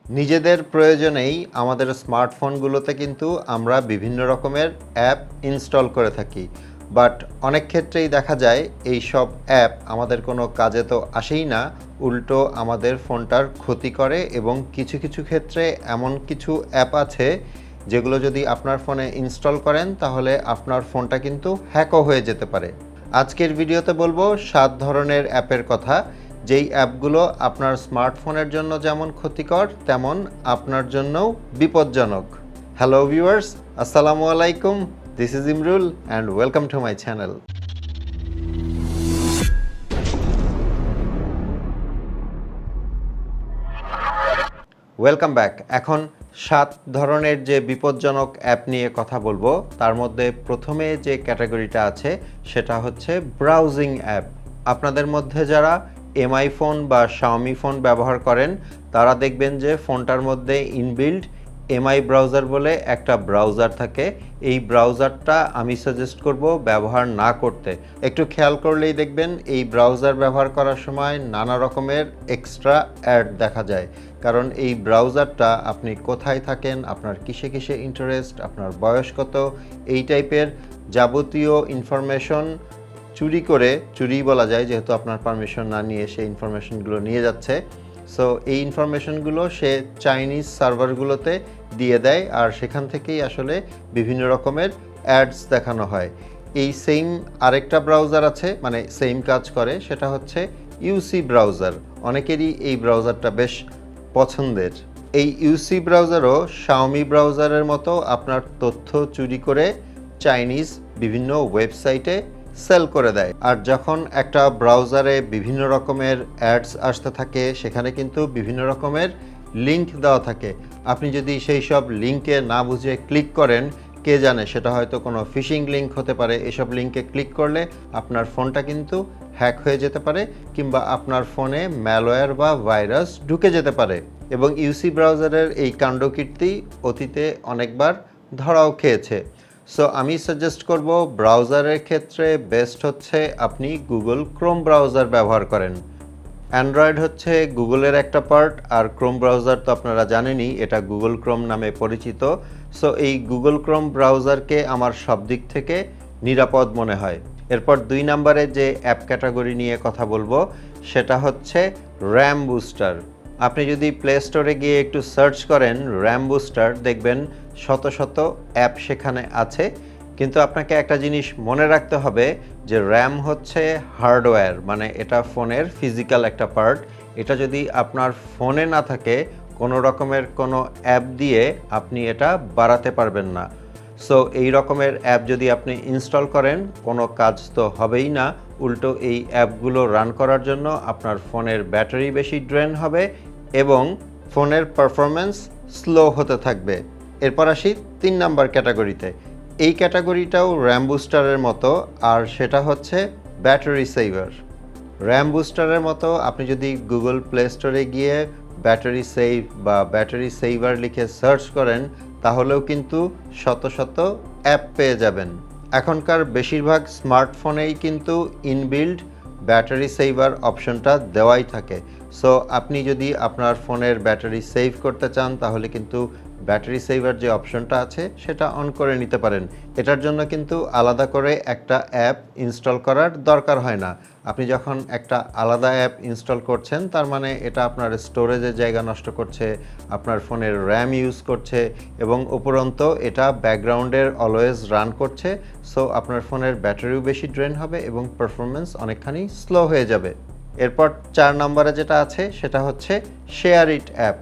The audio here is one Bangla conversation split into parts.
নিজেদের প্রয়োজনেই আমাদের স্মার্টফোনগুলোতে কিন্তু আমরা বিভিন্ন রকমের অ্যাপ ইনস্টল করে থাকি, বাট অনেক ক্ষেত্রেই দেখা যায় এই সব অ্যাপ আমাদের কোনো কাজে তো আসেই না, উল্টো আমাদের ফোনটার ক্ষতি করে। এবং কিছু কিছু ক্ষেত্রে এমন কিছু অ্যাপ আছে যেগুলো যদি আপনার ফোনে ইনস্টল করেন তাহলে আপনার ফোনটা কিন্তু হ্যাকও হয়ে যেতে পারে। আজকের ভিডিওতে বলবো 7 ধরনের অ্যাপের কথা, যেই অ্যাপগুলো আপনার স্মার্টফোনের জন্য যেমন ক্ষতিকর তেমন আপনার জন্যও বিপজ্জনক। হ্যালো ভিউয়ার্স, আসসালামু আলাইকুম। This is Imrul and welcome to my channel. Welcome back. এখন 7 ধরনের যে বিপজ্জনক অ্যাপ নিয়ে কথা বলবো, তার মধ্যে প্রথমে যে ক্যাটাগরিটা আছে সেটা হচ্ছে ব্রাউজিং অ্যাপ। আপনাদের মধ্যে যারা এমআই ফোন বা শাওমি ফোন ব্যবহার করেন তারা দেখবেন যে ফোনটার মধ্যে ইনবিল্ড এমআই ব্রাউজার বলে একটা ব্রাউজার থাকে। এই ব্রাউজারটা আমি সাজেস্ট করব ব্যবহার না করতে। একটু খেয়াল করলেই দেখবেন এই ব্রাউজার ব্যবহার করার সময় নানা রকমের এক্সট্রা অ্যাড দেখা যায়, কারণ এই ব্রাউজারটা আপনি কোথায় থাকেন, আপনার কিসে কিসে ইন্টারেস্ট, আপনার বয়স কত, এই টাইপের যাবতীয় ইনফরমেশন চুরি বলা যায়, যেহেতু আপনার পারমিশন না নিয়ে সেই ইনফরমেশনগুলো নিয়ে যাচ্ছে। সো এই ইনফরমেশনগুলো সে চাইনিজ সার্ভারগুলোতে দিয়ে দেয়, আর সেখান থেকেই আসলে বিভিন্ন রকমের অ্যাডস দেখানো হয়। এই সেম আরেকটা ব্রাউজার আছে, মানে সেম কাজ করে, সেটা হচ্ছে ইউসি ব্রাউজার। অনেকেরই এই ব্রাউজারটা বেশ পছন্দের। এই ইউসি ব্রাউজারও শাওমি ব্রাউজারের মতো আপনার তথ্য চুরি করে চাইনিজ বিভিন্ন ওয়েবসাইটে সেল করে দেয়। আর যখন একটা ব্রাউজারে বিভিন্ন রকমের অ্যাডস আসতে থাকে, সেখানে কিন্তু বিভিন্ন রকমের লিঙ্ক দেওয়া থাকে। আপনি যদি সেই সব লিঙ্কে না বুঝে ক্লিক করেন, কে জানে সেটা হয়তো কোনো ফিশিং লিঙ্ক হতে পারে। এসব লিঙ্কে ক্লিক করলে আপনার ফোনটা কিন্তু হ্যাক হয়ে যেতে পারে, কিংবা আপনার ফোনে ম্যালওয়্যার বা ভাইরাস ঢুকে যেতে পারে। এবং ইউসি ব্রাউজারের এই কাণ্ডকীর্তি অতীতে অনেকবার ধরাও খেয়েছে। সো আমি সাজেস্ট করব ব্রাউজারের ক্ষেত্রে বেস্ট হচ্ছে আপনি গুগল ক্রোম ব্রাউজার ব্যবহার করেন। অ্যান্ড্রয়েড হচ্ছে গুগলের একটা পার্ট, আর ক্রোম ব্রাউজার তো আপনারা জানেনই, এটা গুগল ক্রোম নামে পরিচিত। সো এই গুগল ক্রোম ব্রাউজারকে আমার সব দিক থেকে নিরাপদ মনে হয়। এরপর 2 নম্বরে যে অ্যাপ ক্যাটাগরি নিয়ে কথা বলবো সেটা হচ্ছে র্যাম বুস্টার। আপনি যদি প্লে স্টোরে গিয়ে একটু সার্চ করেন র্যাম বুস্টার, দেখবেন শত শত অ্যাপ সেখানে আছে। কিন্তু আপনাকে একটা জিনিস মনে রাখতে হবে যে র্যাম হচ্ছে হার্ডওয়্যার, মানে এটা ফোনের ফিজিক্যাল একটা পার্ট। এটা যদি আপনার ফোনে না থাকে, কোনো রকমের কোনো অ্যাপ দিয়ে আপনি এটা বাড়াতে পারবেন না। সো এই রকমের অ্যাপ যদি আপনি ইনস্টল করেন, কোনো কাজ তো হবেই না, উল্টো এই অ্যাপগুলো রান করার জন্য আপনার ফোনের ব্যাটারি বেশি ড্রেন হবে এবং ফোনের পারফরমেন্স স্লো হতে থাকবে। এরপর আসি 3 নাম্বার ক্যাটাগরিতে। এই ক্যাটাগরিটাও র্যাম বুস্টারের মতো, আর সেটা হচ্ছে ব্যাটারি সেভার। র্যাম বুস্টারের মতো আপনি যদি গুগল প্লে স্টোরে গিয়ে ব্যাটারি সেভ বা ব্যাটারি সেভার লিখে সার্চ করেন, তাহলেও কিন্তু শত শত অ্যাপ পেয়ে যাবেন। এখনকার বেশিরভাগ স্মার্টফোনেই কিন্তু ইনবিল্ড ব্যাটারি সেভার অপশনটা দেওয়াই থাকে। সো আপনি যদি আপনার ফোনের ব্যাটারি সেভ করতে চান, তাহলে কিন্তু ব্যাটারি সেভার যে অপশনটা আছে সেটা অন করে নিতে পারেন। এটার জন্য কিন্তু আলাদা করে একটা অ্যাপ ইনস্টল করার দরকার হয় না। আপনি যখন একটা আলাদা অ্যাপ ইনস্টল করছেন, তার মানে এটা আপনার স্টোরেজের জায়গা নষ্ট করছে, আপনার ফোনের র্যাম ইউজ করছে, এবং উপরন্ত এটা ব্যাকগ্রাউন্ডের অলওয়েজ রান করছে। সো আপনার ফোনের ব্যাটারিও বেশি ড্রেন হবে এবং পারফরমেন্স অনেকখানি স্লো হয়ে যাবে। এরপর 4 নম্বরে যেটা আছে সেটা হচ্ছে শেয়ার ইট অ্যাপ।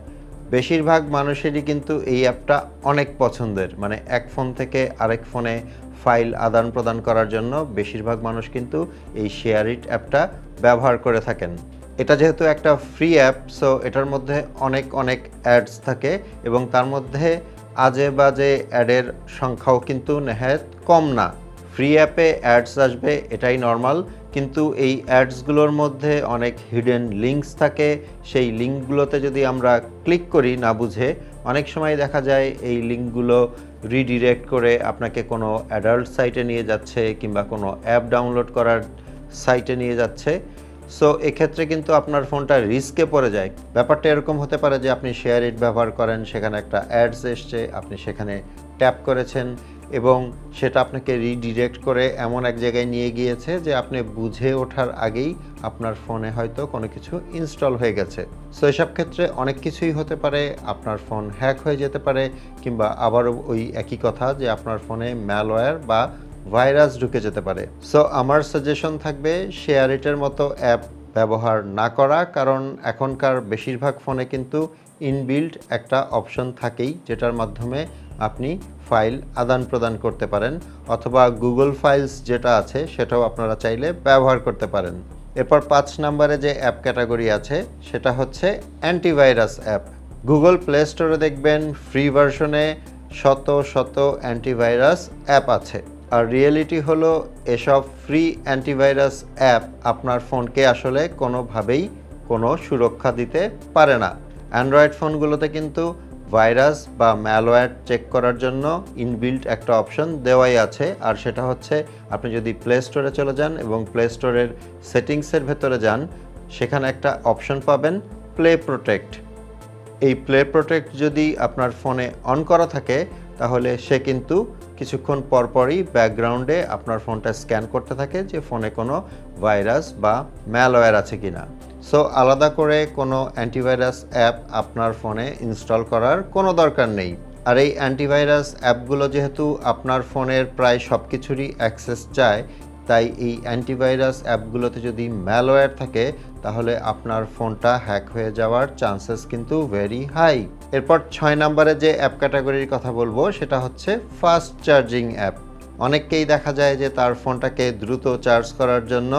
বেশিরভাগ মানুষেরই কিন্তু এই অ্যাপটা অনেক পছন্দের, মানে এক ফোন থেকে আরেক ফোনে ফাইল আদান প্রদান করার জন্য বেশিরভাগ মানুষ কিন্তু এই শেয়ার ইট অ্যাপটা ব্যবহার করে থাকেন। এটা যেহেতু একটা ফ্রি অ্যাপ, সো এটার মধ্যে অনেক অনেক অ্যাডস থাকে, এবং তার মধ্যে আজে বাজে অ্যাডের সংখ্যাও কিন্তু নেহায়েত কম না। ফ্রি অ্যাপে অ্যাডস আসবে, এটাই নর্মাল, কিন্তু এই অ্যাডসগুলোর মধ্যে অনেক হিডেন লিঙ্কস থাকে। সেই লিঙ্কগুলোতে যদি আমরা ক্লিক করি না বুঝে, অনেক সময় দেখা যায় এই লিঙ্কগুলো রিডিরেক্ট করে আপনাকে কোনো অ্যাডাল্ট সাইটে নিয়ে যাচ্ছে, কিংবা কোনো অ্যাপ ডাউনলোড করার সাইটে নিয়ে যাচ্ছে। সো এক্ষেত্রে কিন্তু আপনার ফোনটা রিস্কে পড়ে যায়। ব্যাপারটা এরকম হতে পারে যে আপনি শেয়ার ইট ব্যবহার করেন, সেখানে একটা অ্যাডস এসছে, আপনি সেখানে ট্যাপ করেছেন এবং সেটা আপনাকে রিডিরেক্ট করে এমন এক জায়গায় নিয়ে গিয়েছে যে আপনি বুঝে ওঠার আগেই আপনার ফোনে হয়তো কোনো কিছু ইনস্টল হয়ে গেছে। সো এসব ক্ষেত্রে অনেক কিছুই হতে পারে, আপনার ফোন হ্যাক হয়ে যেতে পারে, কিংবা আবারও ওই একই কথা যে আপনার ফোনে ম্যালওয়্যার বা ভাইরাস ঢুকে যেতে পারে। সো আমার সাজেশন থাকবে শেয়ার ইটের মতো অ্যাপ ব্যবহার না করা, কারণ এখনকার বেশিরভাগ ফোনে কিন্তু ইনবিল্ট একটা অপশন থাকেই যেটার মাধ্যমে আপনি ফাইল আদান প্রদান করতে পারেন, অথবা গুগল ফাইলস যেটা আছে সেটাও আপনারা চাইলে ব্যবহার করতে পারেন। এরপর 5 নম্বরে যে অ্যাপ ক্যাটাগরি আছে সেটা হচ্ছে অ্যান্টিভাইরাস অ্যাপ। গুগল প্লে স্টোরে দেখবেন ফ্রি ভার্সনে শত শত অ্যান্টিভাইরাস অ্যাপ আছে, আর রিয়েলিটি হলো এসব ফ্রি অ্যান্টিভাইরাস অ্যাপ আপনার ফোনকে আসলে কোনোভাবেই কোনো সুরক্ষা দিতে পারে না। অ্যান্ড্রয়েড ফোনগুলোতে কিন্তু ভাইরাস বা ম্যালওয়্যার চেক করার জন্য ইনবিল্ট একটা অপশন দেওয়াই আছে, আর সেটা হচ্ছে আপনি যদি প্লে স্টোরে চলে যান এবং প্লে স্টোরের সেটিংসের ভেতরে যান, সেখানে একটা অপশন পাবেন প্লে প্রোটেক্ট। এই প্লে প্রোটেক্ট যদি আপনার ফোনে অন করা থাকে তাহলে সে কিন্তু কিছুক্ষণ পরপরই ব্যাকগ্রাউন্ডে আপনার ফোনটা স্ক্যান করতে থাকে যে ফোনে কোনো ভাইরাস বা ম্যালওয়্যার আছে কিনা। সো আলাদা করে কোনো অ্যান্টিভাইরাস অ্যাপ আপনার ফোনে ইনস্টল করার কোনো দরকার নেই। আর এই অ্যান্টিভাইরাস অ্যাপগুলো যেহেতু আপনার ফোনের প্রায় সব কিছুরই অ্যাক্সেস চায়, তাই এই অ্যান্টিভাইরাস অ্যাপগুলোতে যদি ম্যালওয়্যার থাকে তাহলে আপনার ফোনটা হ্যাক হয়ে যাওয়ার চান্সেস কিন্তু ভেরি হাই। এরপর 6 নম্বরে যে অ্যাপ ক্যাটাগরির কথা বলবো সেটা হচ্ছে ফাস্ট চার্জিং অ্যাপ। অনেককেই দেখা যায় যে তার ফোনটাকে দ্রুত চার্জ করার জন্য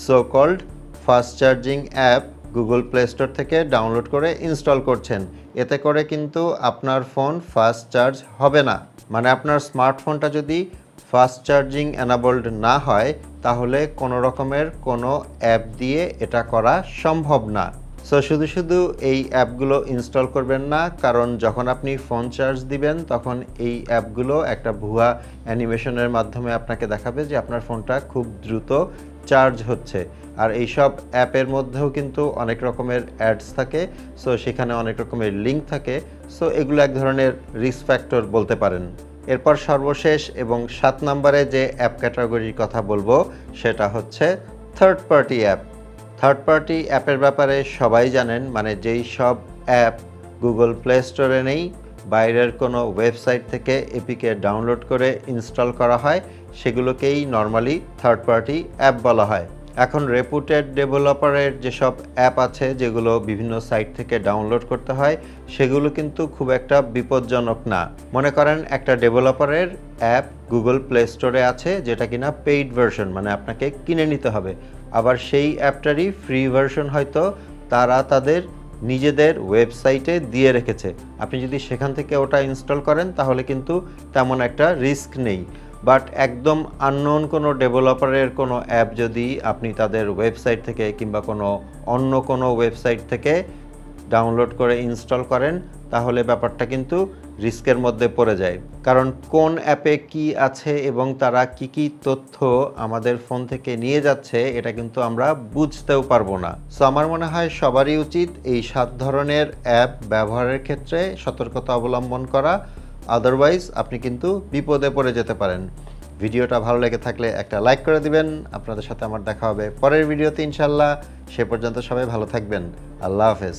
so called fast charging app Google Play Store থেকে ডাউনলোড করে ইনস্টল করছেন। এতে করে কিন্তু আপনার ফোন ফাস্ট চার্জ হবে না। মানে আপনার স্মার্টফোনটা যদি ফাস্ট চার্জিং এনাবলড না হয় তাহলে কোনো রকমের কোনো অ্যাপ দিয়ে এটা করা সম্ভব না। সো শুধু শুধু এই অ্যাপগুলো ইনস্টল করবেন না, কারণ যখন আপনি ফোন চার্জ দিবেন তখন এই অ্যাপগুলো একটা ভুয়া অ্যানিমেশনের মাধ্যমে আপনাকে দেখাবে যে আপনার ফোনটা খুব দ্রুত চার্জ হচ্ছে। আর এইসব অ্যাপের মধ্যেও কিন্তু অনেক রকমের অ্যাডস থাকে, সো সেখানে অনেক রকমের লিঙ্ক থাকে। সো এগুলো এক ধরনের রিস্ক ফ্যাক্টর বলতে পারেন। এরপর সর্বশেষ এবং 7 নম্বরে যে অ্যাপ ক্যাটাগরির কথা বলবো সেটা হচ্ছে third party app. Third party অ্যাপের ব্যাপারে সবাই জানেন, মানে যেই সব অ্যাপ গুগল প্লে স্টোরে নেই, বাইরের কোনো ওয়েবসাইট থেকে এপিকে ডাউনলোড করে ইনস্টল করা হয়, সেগুলোকেই নর্মালি থার্ড পার্টি অ্যাপ বলা হয়। এখন রেপুটেড ডেভেলপারের যেসব অ্যাপ আছে যেগুলো বিভিন্ন সাইট থেকে ডাউনলোড করতে হয়, সেগুলো কিন্তু খুব একটা বিপজ্জনক না। মনে করেন একটা ডেভেলপারের অ্যাপ গুগল প্লে স্টোরে আছে যেটা কিনা পেইড ভার্সন, মানে আপনাকে কিনে নিতে হবে। আবার সেই অ্যাপটারই ফ্রি ভার্সন হয়তো তারা তাদের নিজেদের ওয়েবসাইটে দিয়ে রেখেছে। আপনি যদি সেখান থেকে ওটা ইনস্টল করেন তাহলে কিন্তু তেমন একটা রিস্ক নেই। বাট একদম আননোন কোনো ডেভেলপারের কোনো অ্যাপ যদি আপনি তাদের ওয়েবসাইট থেকে কিংবা অন্য কোনো ওয়েবসাইট থেকে ডাউনলোড করে ইনস্টল করেন তাহলে ব্যাপারটা কিন্তু রিস্কের মধ্যে পড়ে যায়। কারণ কোন অ্যাপে কি আছে এবং তারা কি তথ্য আমাদের ফোন থেকে নিয়ে যাচ্ছে এটা কিন্তু আমরা বুঝতেও পারবো না। সো আমার মনে হয় সবারই উচিত এই 7 ধরনের অ্যাপ ব্যবহারের ক্ষেত্রে সতর্কতা অবলম্বন করা, আদারওয়াইজ আপনি কিন্তু বিপদে পড়ে যেতে পারেন। ভিডিওটা ভালো লেগে থাকলে একটা লাইক করে দিবেন। আপনাদের সাথে আমার দেখা হবে পরের ভিডিওতে ইনশাল্লাহ। সে পর্যন্ত সবাই ভালো থাকবেন। আল্লাহ হাফেজ।